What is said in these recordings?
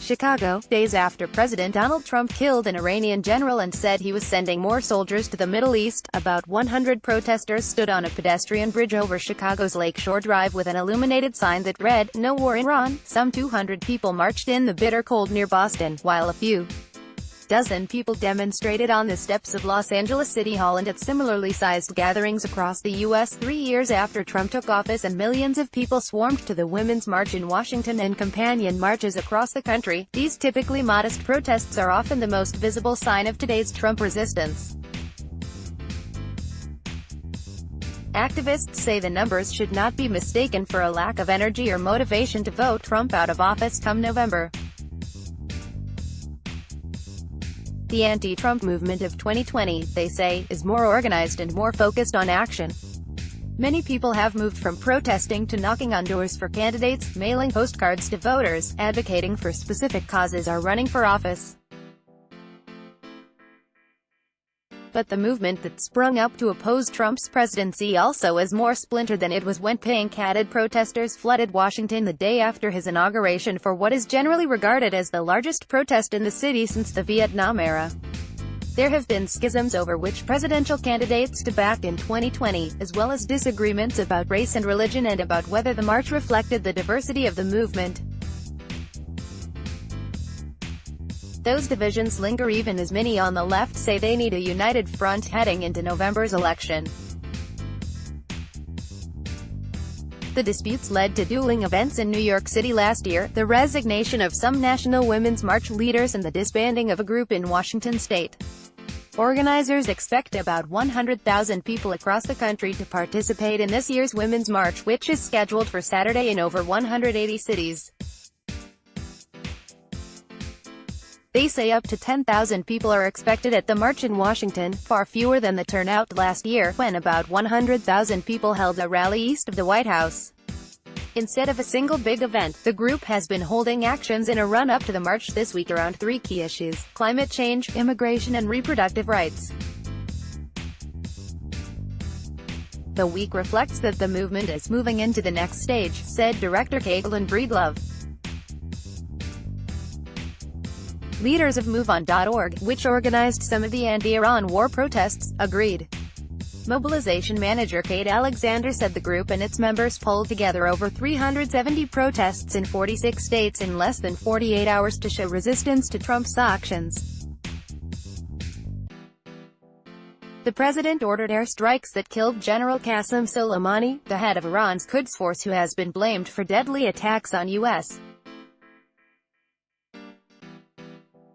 Chicago, days after President Donald Trump killed an Iranian general and said he was sending more soldiers to the Middle East. About 100 protesters stood on a pedestrian bridge over Chicago's Lakeshore Drive with an illuminated sign that read, "No War in Iran." Some 200 people marched in the bitter cold near Boston, while a few dozen people demonstrated on the steps of Los Angeles City Hall and at similarly sized gatherings across the U.S. 3 years after Trump took office, and millions of people swarmed to the Women's March in Washington and companion marches across the country. These typically modest protests are often the most visible sign of today's Trump resistance. Activists say the numbers should not be mistaken for a lack of energy or motivation to vote Trump out of office come November. The anti-Trump movement of 2020, they say, is more organized and more focused on action. Many people have moved from protesting to knocking on doors for candidates, mailing postcards to voters, advocating for specific causes, or running for office. But the movement that sprung up to oppose Trump's presidency also is more splintered than it was when pink-hatted protesters flooded Washington the day after his inauguration for what is generally regarded as the largest protest in the city since the Vietnam era. There have been schisms over which presidential candidates to back in 2020, as well as disagreements about race and religion and about whether the march reflected the diversity of the movement. Those divisions linger even as many on the left say they need a united front heading into November's election. The disputes led to dueling events in New York City last year, the resignation of some National Women's March leaders and the disbanding of a group in Washington state. Organizers expect about 100,000 people across the country to participate in this year's Women's March, which is scheduled for Saturday in over 180 cities. They say up to 10,000 people are expected at the march in Washington, far fewer than the turnout last year, when about 100,000 people held a rally east of the White House. Instead of a single big event, the group has been holding actions in a run-up to the march this week around three key issues: climate change, immigration and reproductive rights. The week reflects that the movement is moving into the next stage, said director Caitlin Breedlove. Leaders of MoveOn.org, which organized some of the anti-Iran war protests, agreed. Mobilization manager Kate Alexander said the group and its members pulled together over 370 protests in 46 states in less than 48 hours to show resistance to Trump's actions. The president ordered airstrikes that killed General Qasem Soleimani, the head of Iran's Quds Force, who has been blamed for deadly attacks on U.S.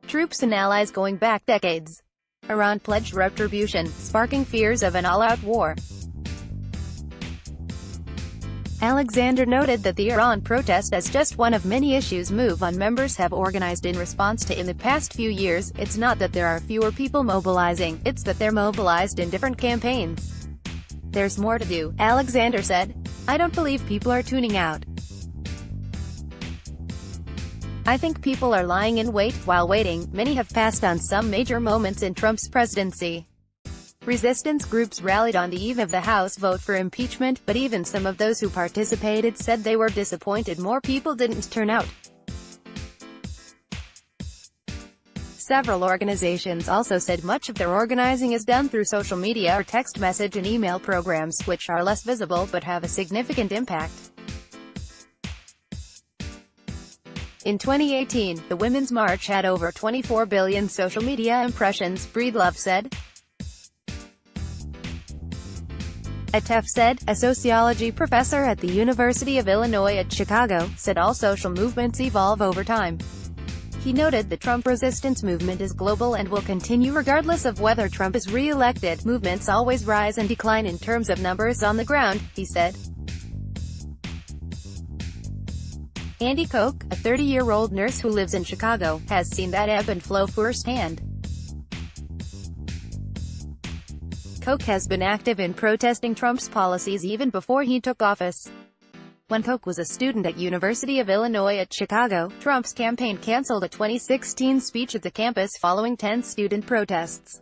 troops and allies going back decades. Iran pledged retribution, sparking fears of an all-out war. Alexander noted that the Iran protest is just one of many issues MoveOn members have organized in response to in the past few years. It's not that there are fewer people mobilizing, it's that they're mobilized in different campaigns. There's more to do, Alexander said. I don't believe people are tuning out. I think people are lying in wait. While waiting, many have passed on some major moments in Trump's presidency. Resistance groups rallied on the eve of the House vote for impeachment, but even some of those who participated said they were disappointed more people didn't turn out. Several organizations also said much of their organizing is done through social media or text message and email programs, which are less visible but have a significant impact. In 2018, the Women's March had over 24 billion social media impressions, Breedlove said. Atef said, a sociology professor at the University of Illinois at Chicago, said all social movements evolve over time. He noted the Trump resistance movement is global and will continue regardless of whether Trump is re-elected. Movements always rise and decline in terms of numbers on the ground, he said. Andy Koch, a 30-year-old nurse who lives in Chicago, has seen that ebb and flow firsthand. Koch has been active in protesting Trump's policies even before he took office. When Koch was a student at University of Illinois at Chicago, Trump's campaign canceled a 2016 speech at the campus following 10 student protests.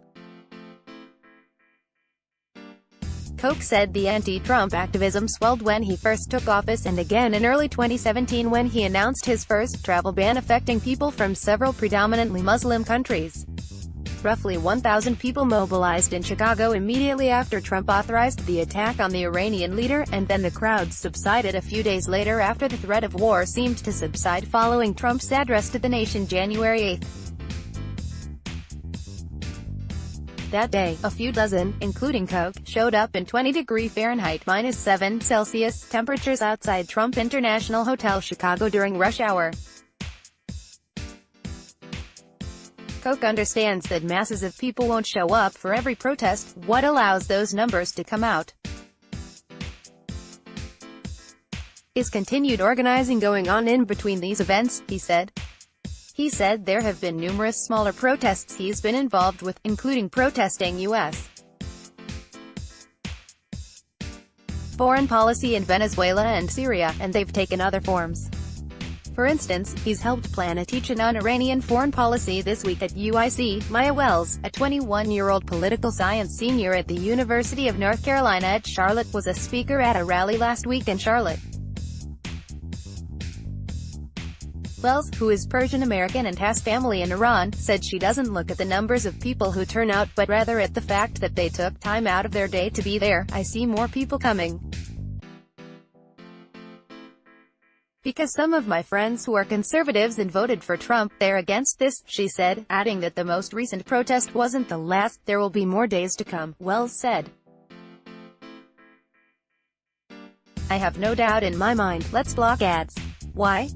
Koch said the anti-Trump activism swelled when he first took office and again in early 2017 when he announced his first travel ban affecting people from several predominantly Muslim countries. Roughly 1,000 people mobilized in Chicago immediately after Trump authorized the attack on the Iranian leader, and then the crowds subsided a few days later after the threat of war seemed to subside following Trump's address to the nation January 8. That day, a few dozen, including Koch, showed up in 20-degree Fahrenheit -7 temperatures outside Trump International Hotel Chicago during rush hour. Koch understands that masses of people won't show up for every protest. What allows those numbers to come out is continued organizing going on in between these events, he said. He said there have been numerous smaller protests he's been involved with, including protesting U.S. foreign policy in Venezuela and Syria, and they've taken other forms. For instance, he's helped plan a teach-in on Iranian foreign policy this week at UIC. Maya Wells, a 21-year-old political science senior at the University of North Carolina at Charlotte, was a speaker at a rally last week in Charlotte. Wells, who is Persian-American and has family in Iran, said she doesn't look at the numbers of people who turn out, but rather at the fact that they took time out of their day to be there. I see more people coming because some of my friends who are conservatives and voted for Trump, they're against this, she said, adding that the most recent protest wasn't the last. There will be more days to come, Wells said. I have no doubt in my mind. Let's block ads. Why?